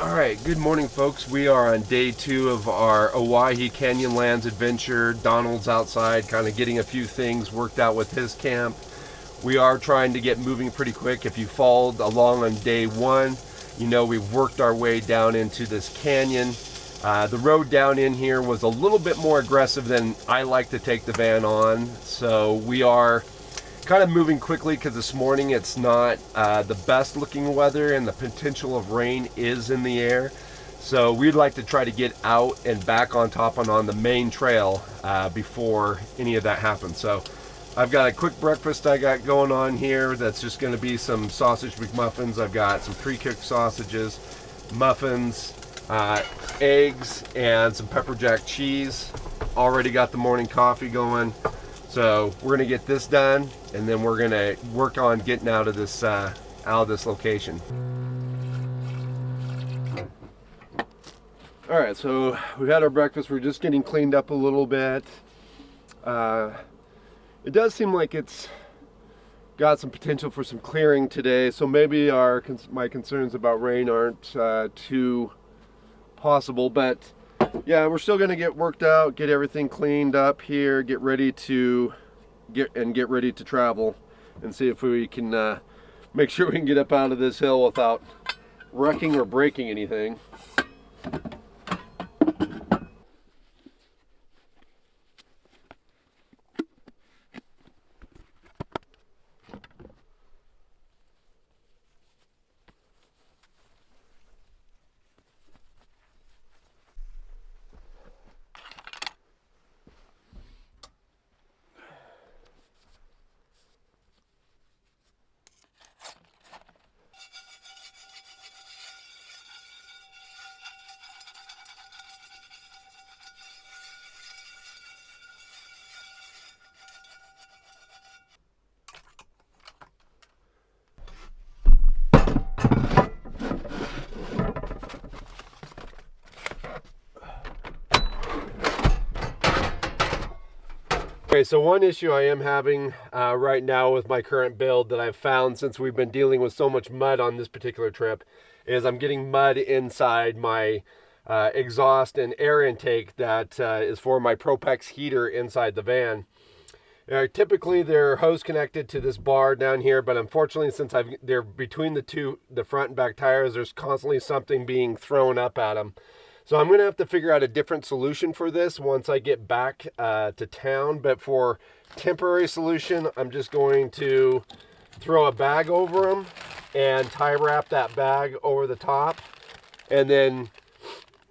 Alright, good morning folks. We are on day 2 of our Owyhee Canyonlands adventure. Donald's outside kind of getting a few things worked out with his camp. We are trying to get moving pretty quick. If you followed along on day 1, you know we've worked our way down into this canyon. The road down in here was a little bit more aggressive than I like to take the van on, so we are kind of moving quickly because this morning it's not the best looking weather and the potential of rain is in the air. So we'd like to try to get out and back on top and on the main trail before any of that happens. So I've got a quick breakfast I got going on here. That's just going to be some sausage McMuffins. I've got some pre-cooked sausages, muffins, eggs, and some pepper jack cheese. Already got the morning coffee going. So we're gonna get this done, and then we're gonna work on getting out of this location. All right, so we've had our breakfast. We're just getting cleaned up a little bit. It does seem like it's got some potential for some clearing today, so maybe my concerns about rain aren't too possible, but yeah, we're still gonna get worked out, get everything cleaned up here, get ready to travel, and see if we can make sure we can get up out of this hill without wrecking or breaking anything. Okay, so one issue I am having right now with my current build that I've found since we've been dealing with so much mud on this particular trip is I'm getting mud inside my exhaust and air intake that is for my Propex heater inside the van. Typically they're hose connected to this bar down here, but unfortunately since they're between the front and back tires, there's constantly something being thrown up at them. So I'm going to have to figure out a different solution for this once I get back to town. But for temporary solution, I'm just going to throw a bag over them and tie wrap that bag over the top. And then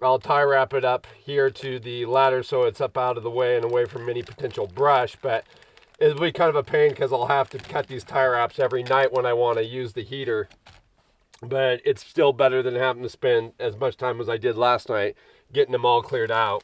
I'll tie wrap it up here to the ladder so it's up out of the way and away from any potential brush. But it'll be kind of a pain because I'll have to cut these tie wraps every night when I want to use the heater. But it's still better than having to spend as much time as I did last night getting them all cleared out.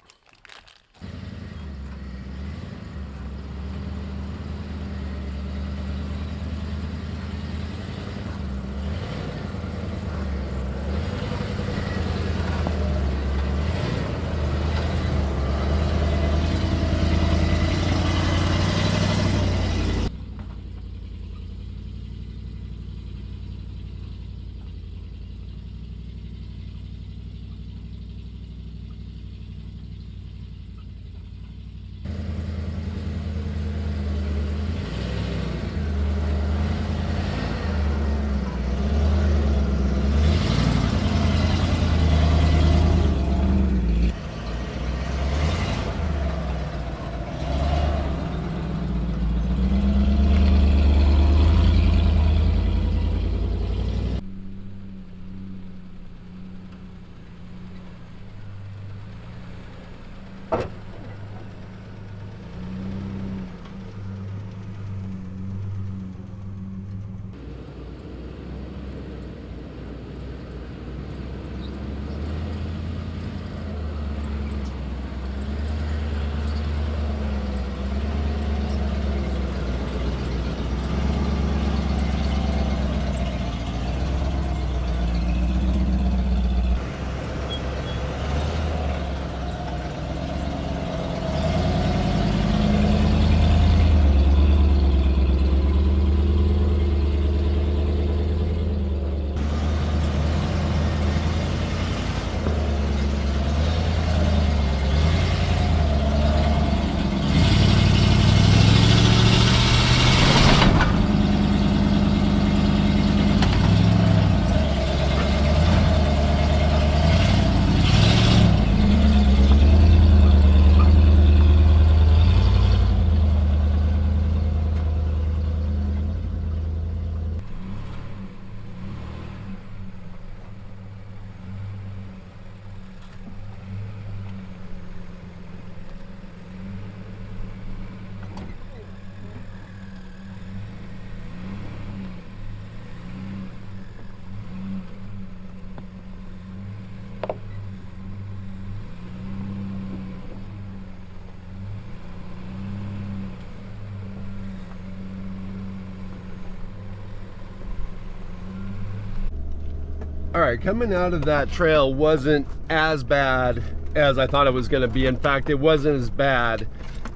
All right, coming out of that trail wasn't as bad as I thought it was going to be. In fact, it wasn't as bad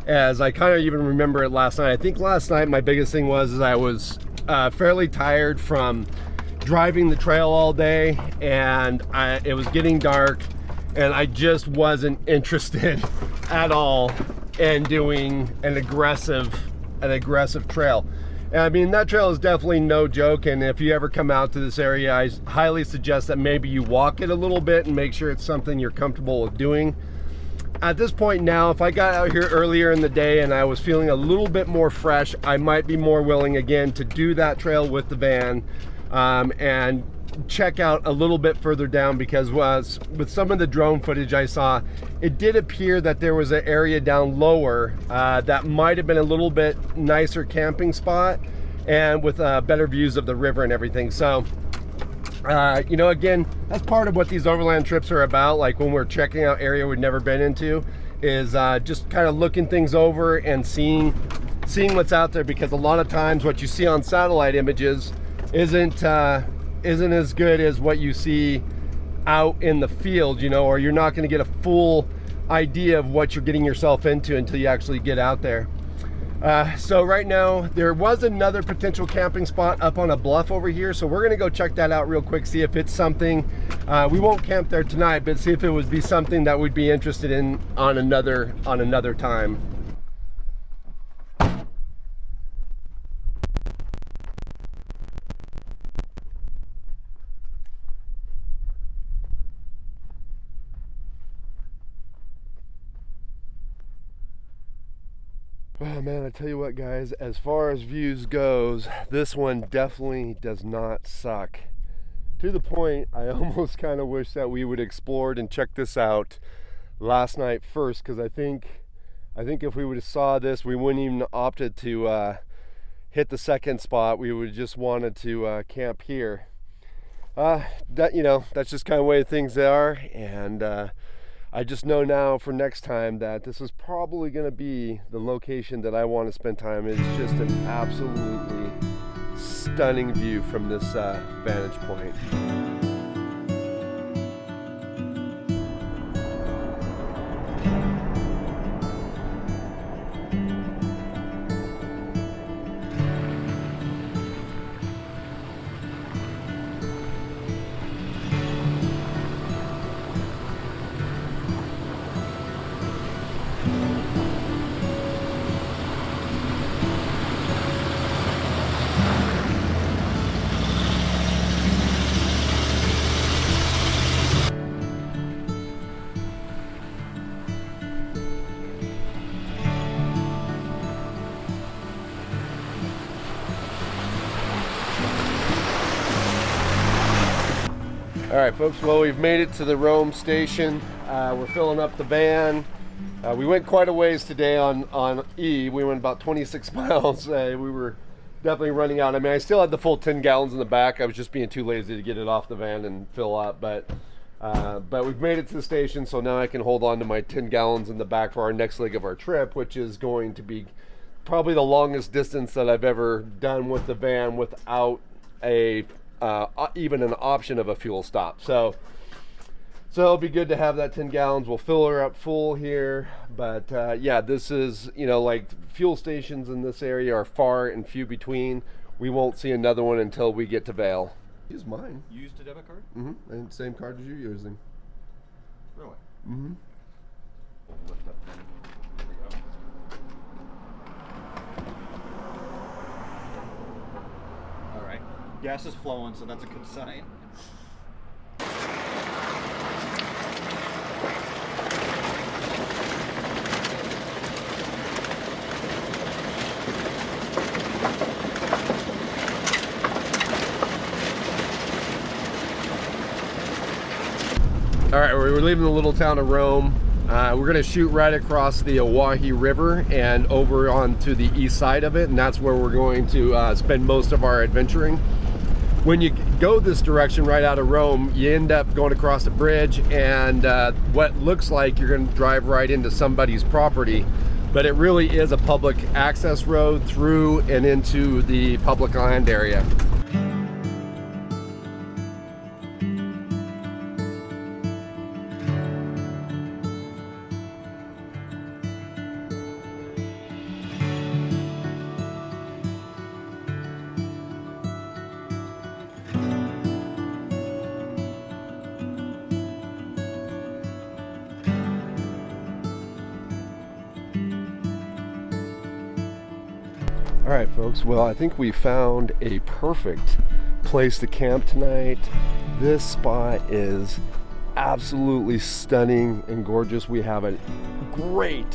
as I kind of even remember it last night. I think last night my biggest thing was I was fairly tired from driving the trail all day, and it was getting dark, and I just wasn't interested at all in doing an aggressive trail. And I mean, that trail is definitely no joke, and if you ever come out to this area, I highly suggest that maybe you walk it a little bit and make sure it's something you're comfortable with doing. At this point now, if I got out here earlier in the day and I was feeling a little bit more fresh, I might be more willing again to do that trail with the van and check out a little bit further down, because with some of the drone footage I saw, it did appear that there was an area down lower that might have been a little bit nicer camping spot and with better views of the river and everything. So you know, again, that's part of what these overland trips are about. Like when we're checking out area we've never been into, is just kind of looking things over and seeing what's out there, because a lot of times what you see on satellite images isn't as good as what you see out in the field, you know, or you're not going to get a full idea of what you're getting yourself into until you actually get out there. So right now there was another potential camping spot up on a bluff over here, so we're going to go check that out real quick, see if it's something we won't camp there tonight, but see if it would be something that we'd be interested in on another time. Oh man, I tell you what guys, as far as views goes, this one definitely does not suck. To the point, I almost kind of wish that we would explored and checked this out last night first, because I think if we would have saw this, we wouldn't even opted to hit the second spot. We would just wanted to camp here. That, you know, that's just kind of the way things are, and I just know now for next time that this is probably going to be the location that I want to spend time. It's just an absolutely stunning view from this vantage point. All right, folks, well, we've made it to the Rome station. We're filling up the van. We went quite a ways today on E. We went about 26 miles. We were definitely running out. I mean, I still had the full 10 gallons in the back. I was just being too lazy to get it off the van and fill up. But we've made it to the station, so now I can hold on to my 10 gallons in the back for our next leg of our trip, which is going to be probably the longest distance that I've ever done with the van without even an option of a fuel stop. So it'll be good to have that 10 gallons. We'll fill her up full here, but yeah, this is, you know, like fuel stations in this area are far and few between. We won't see another one until we get to Vail. Use mine. You used a debit card? Mm-hmm. And same card as you're using. Really? Mm-hmm. Lift up then. There we go. All right. Gas is flowing, so that's a good sign. All right, we're leaving the little town of Rome. We're gonna shoot right across the Owyhee River and over onto the east side of it, and that's where we're going to spend most of our adventuring. When you go this direction right out of Rome, you end up going across a bridge, and what looks like you're gonna drive right into somebody's property, but it really is a public access road through and into the public land area. All right, folks. Well, I think we found a perfect place to camp tonight. This spot is absolutely stunning and gorgeous. We have a great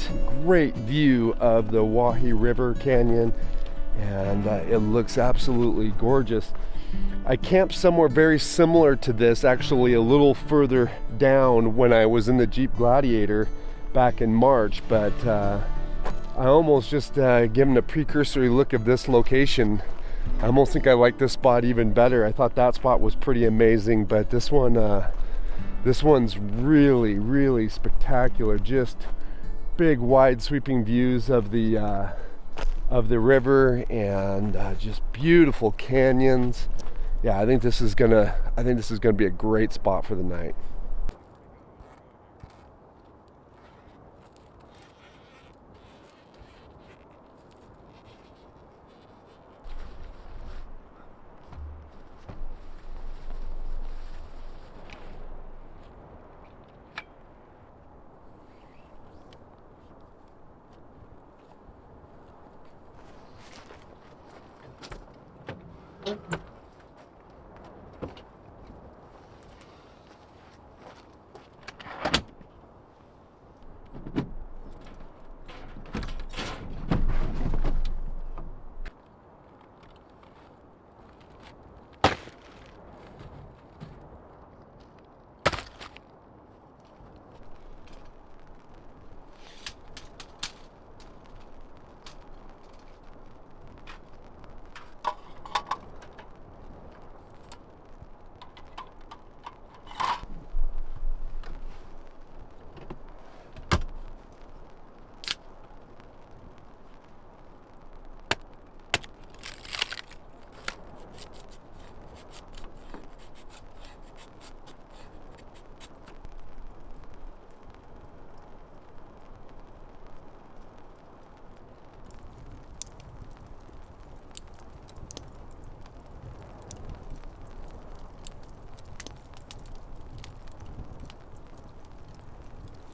view of the Owyhee River Canyon, and it looks absolutely gorgeous. I camped somewhere very similar to this, actually a little further down when I was in the Jeep Gladiator back in March, but I almost just given a precursory look of this location, I almost think I like this spot even better. I thought that spot was pretty amazing, but this one's really spectacular. Just big, wide, sweeping views of the river, and just beautiful canyons. Yeah, I think this is gonna be a great spot for the night.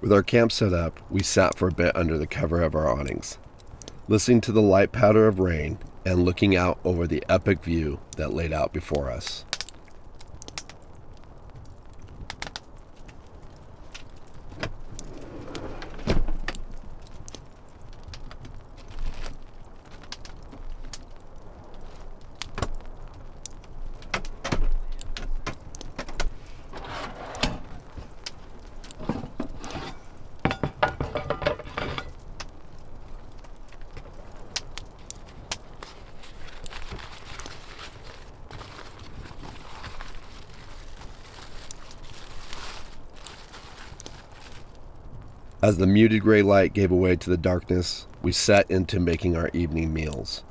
With our camp set up, we sat for a bit under the cover of our awnings, listening to the light patter of rain and looking out over the epic view that laid out before us. As the muted gray light gave way to the darkness, we set into making our evening meals.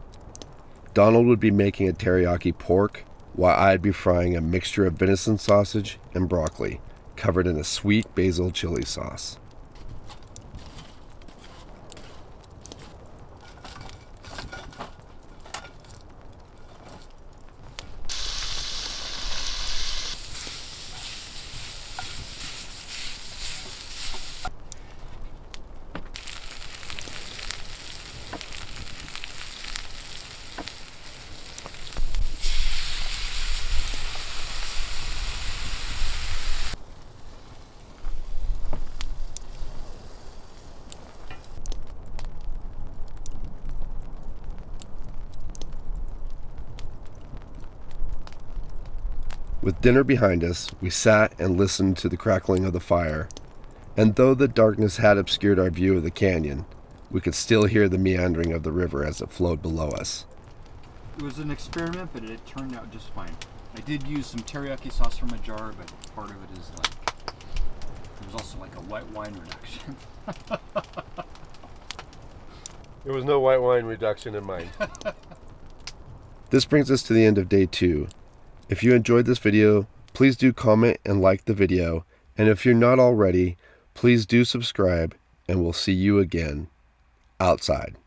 Donald would be making a teriyaki pork, while I'd be frying a mixture of venison sausage and broccoli, covered in a sweet basil chili sauce. With dinner behind us, we sat and listened to the crackling of the fire, and though the darkness had obscured our view of the canyon, we could still hear the meandering of the river as it flowed below us. It was an experiment, but it turned out just fine. I did use some teriyaki sauce from a jar, but part of it is there was also like a white wine reduction. There was no white wine reduction in mine. This brings us to the end of day 2. If you enjoyed this video, please do comment and like the video, and if you're not already, please do subscribe, and we'll see you again outside.